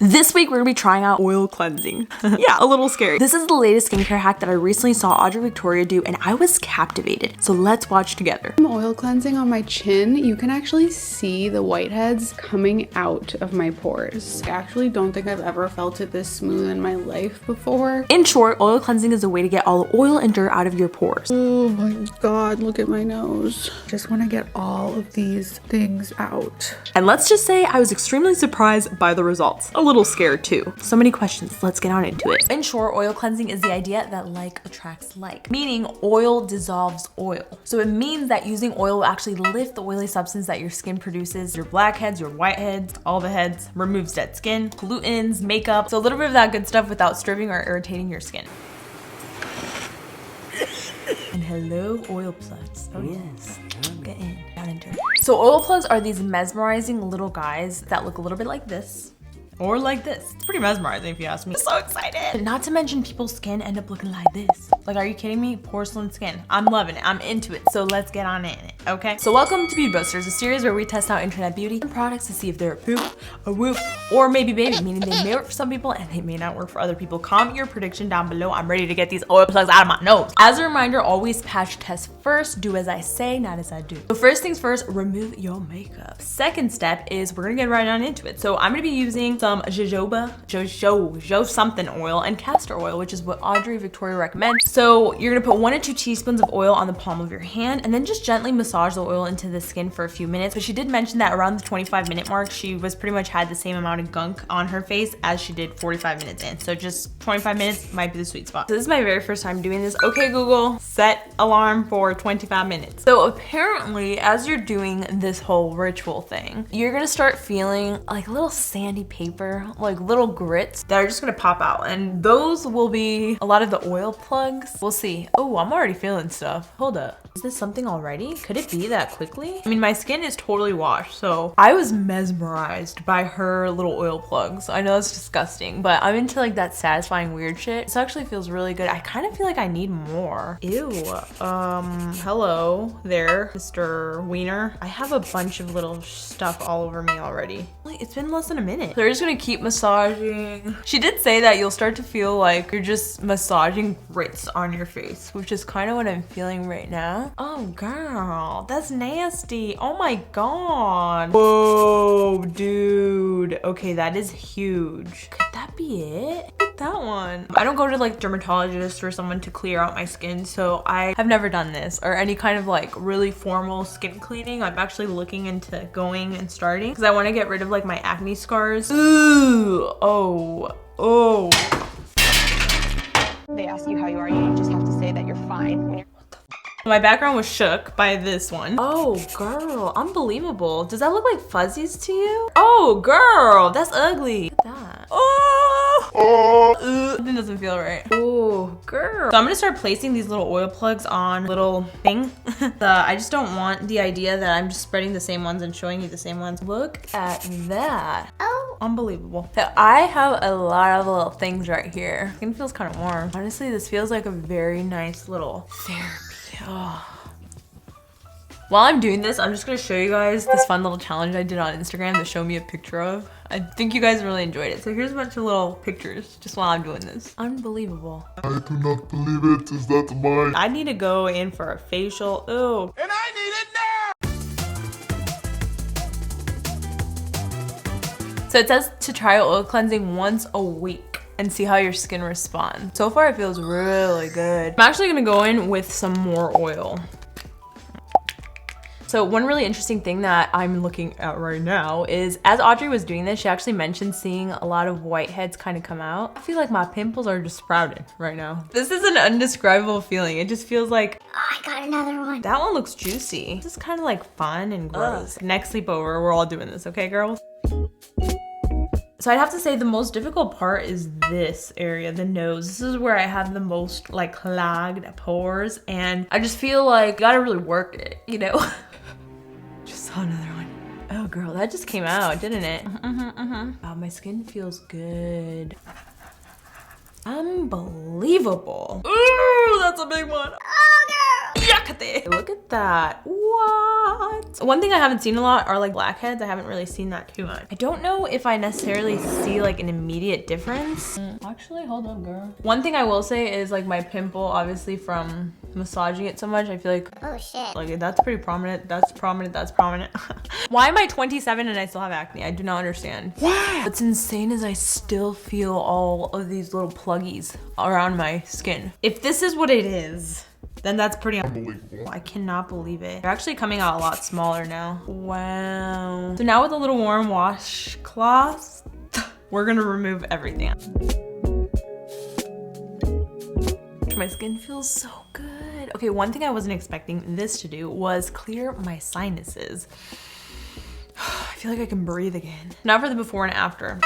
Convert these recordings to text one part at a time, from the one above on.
This week, we're gonna be trying out oil cleansing. Yeah, a little scary. This is the latest skincare hack that I recently saw Audrey Victoria do, and I was captivated. So let's watch together. I'm oil cleansing on my chin. You can actually see the whiteheads coming out of my pores. I actually don't think I've ever felt it this smooth in my life before. In short, oil cleansing is a way to get all the oil and dirt out of your pores. Oh my God, look at my nose. Just want to get all of these things out. And let's just say I was extremely surprised by the results. A little scared too. So many questions, let's get on into it. In short, oil cleansing is the idea that like attracts like, meaning oil dissolves oil. So it means that using oil will actually lift the oily substance that your skin produces, your blackheads, your whiteheads, all the heads, removes dead skin, pollutants, makeup. So a little bit of that good stuff without stripping or irritating your skin. And hello, oil plugs. Oh yes, get in, down into it. So oil plugs are these mesmerizing little guys that look a little bit like this. Or like this. It's pretty mesmerizing if you ask me. I'm so excited. Not to mention people's skin end up looking like this. Like, are you kidding me? Porcelain skin. I'm loving it. I'm into it. So let's get on in it, okay? So welcome to Beauty Boasters, a series where we test out internet beauty and products to see if they're a poop, a whoop, or maybe baby, meaning they may work for some people and they may not work for other people. Comment your prediction down below. I'm ready to get these oil plugs out of my nose. As a reminder, always patch test first. Do as I say, not as I do. So first things first, remove your makeup. Second step is we're gonna get right on into it. So I'm gonna be using some jojoba something oil and castor oil, which is what Audrey Victoria recommends. So you're gonna put 1 to 2 teaspoons of oil on the palm of your hand and then just gently massage the oil into the skin for a few minutes. But she did mention that around the 25-minute mark, she was pretty much had the same amount of gunk on her face as she did 45 minutes in. So just 25 minutes might be the sweet spot. So this is my very first time doing this. Okay, Google, set alarm for 25 minutes. So apparently, as you're doing this whole ritual thing, you're gonna start feeling like a little sandy paper, like little grits that are just gonna pop out, and those will be a lot of the oil plugs. We'll see. Oh, I'm already feeling stuff. Hold up. Is this something already? Could it be that quickly? I mean, my skin is totally washed, so I was mesmerized by her little oil plugs. I know it's disgusting, but I'm into like that satisfying weird shit. This actually feels really good. I kind of feel like I need more. Ew. Hello there, Mr. Wiener. I have a bunch of little stuff all over me already. Like, it's been less than a minute. So we're just gonna keep massaging. She did say that you'll start to feel like you're just massaging grits on your face, which is kind of what I'm feeling right now. Oh girl, that's nasty. Oh my God. Whoa, dude. Okay, that is huge. Could that be it? Look at that one. I don't go to like dermatologist or someone to clear out my skin, so I have never done this or any kind of like really formal skin cleaning. I'm actually looking into going and starting because I want to get rid of like my acne scars. Ooh, oh. They ask you how you are, you just have to say that you're fine. My background was shook by this one. Oh, girl, unbelievable. Does that look like fuzzies to you? Oh, girl, that's ugly. Look at that. Oh, something doesn't feel right. Oh, girl. So I'm gonna start placing these little oil plugs on little thing. I just don't want the idea that I'm just spreading the same ones and showing you the same ones. Look at that. Oh, unbelievable. So I have a lot of little things right here. Skin feels kind of warm. Honestly, this feels like a very nice little therapy. Oh. While I'm doing this, I'm just gonna show you guys this fun little challenge I did on Instagram to show me a picture of. I think you guys really enjoyed it. So here's a bunch of little pictures just while I'm doing this. Unbelievable. I do not believe it. Is that mine? I need to go in for a facial. Ooh. And I need it now! So it says to try oil cleansing once a week and see how your skin responds. So far it feels really good. I'm actually gonna go in with some more oil. So one really interesting thing that I'm looking at right now is as Audrey was doing this, she actually mentioned seeing a lot of whiteheads kind of come out. I feel like my pimples are just sprouting right now. This is an indescribable feeling. It just feels like, Oh, I got another one. that one looks juicy. This is kind of like fun and gross. Next sleepover, we're all doing this, okay, girls? So I'd have to say the most difficult part is this area, the nose. This is where I have the most like clogged pores, and I just feel like you gotta really work it, you know? Just saw another one. Oh girl, that just came out, didn't it? Wow, my skin feels good. Unbelievable. Ooh, that's a big one. Oh girl. Yuckity. Look at that. Wow. lot. One thing I haven't seen a lot are like blackheads. I haven't really seen that too much. I don't know if I necessarily see like an immediate difference. Actually, hold on, girl. One thing I will say is like my pimple, obviously from massaging it so much, I feel like, Oh shit. like that's pretty prominent. That's prominent. That's prominent. Why am I 27 and I still have acne? I do not understand. What? What's insane is I still feel all of these little pluggies around my skin. If this is what it is, then that's pretty unbelievable. I cannot believe it. They're actually coming out a lot smaller now. Wow. So now with a little warm washcloth, we're gonna remove everything. My skin feels so good. Okay, one thing I wasn't expecting this to do was clear my sinuses. I feel like I can breathe again. Now for the before and after.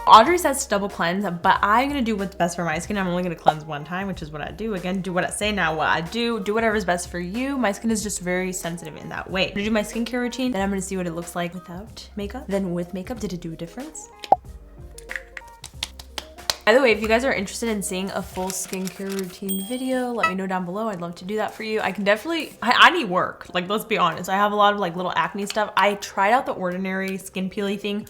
Audrey says to double cleanse, but I'm gonna do what's best for my skin. I'm only gonna cleanse one time, which is what I do. Again, do what I say, not what I do. Do whatever's best for you. My skin is just very sensitive in that way. I'm gonna do my skincare routine, then I'm gonna see what it looks like without makeup. Then with makeup, did it do a difference? By the way, if you guys are interested in seeing a full skincare routine video, let me know down below. I'd love to do that for you. I can definitely, I need work. Like, let's be honest. I have a lot of like little acne stuff. I tried out the Ordinary skin peely thing.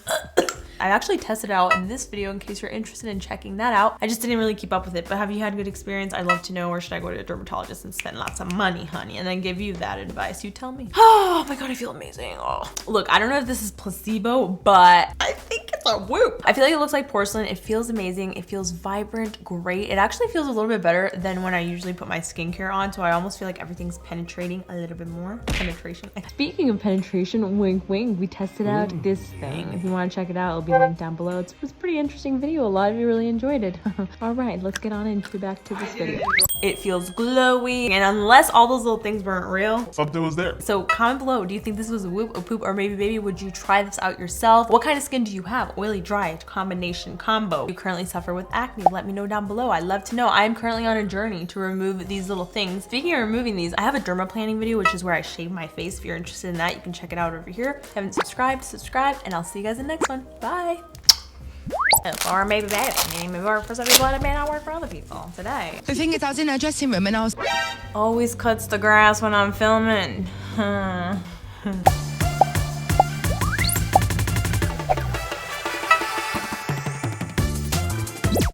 I actually tested it out in this video in case you're interested in checking that out. I just didn't really keep up with it, but have you had good experience? I'd love to know, or should I go to a dermatologist and spend lots of money, honey, and then give you that advice? You tell me. Oh my God, I feel amazing. Oh. Look, I don't know if this is placebo, but I think it's a whoop. I feel like it looks like porcelain. It feels amazing. It feels vibrant, great. It actually feels a little bit better than when I usually put my skincare on, so I almost feel like everything's penetrating a little bit more. Penetration. Speaking of penetration, wink wink, we tested out this thing. If you want to check it out, it'll be linked down below. It was a pretty interesting video. A lot of you really enjoyed it. All right, let's get on into back to this video. It feels glowy, and unless all those little things weren't real, Something was there. so comment below, do you think this was a whoop, a poop, or maybe baby, would you try this out yourself? What kind of skin do you have? Oily, dry, combination, combo? Do you currently suffer with acne? Let me know down below. I'd love to know. I am currently on a journey to remove these little things. Speaking of removing these, I have a dermaplaning video, which is where I shave my face. If you're interested in that, you can check it out over here. If you haven't subscribed, subscribe, and I'll see you guys in the next one. Bye. Or maybe baby, maybe work for some people that may not work for other people today. The thing is, I was in her dressing room and I was... Always cuts the grass when I'm filming.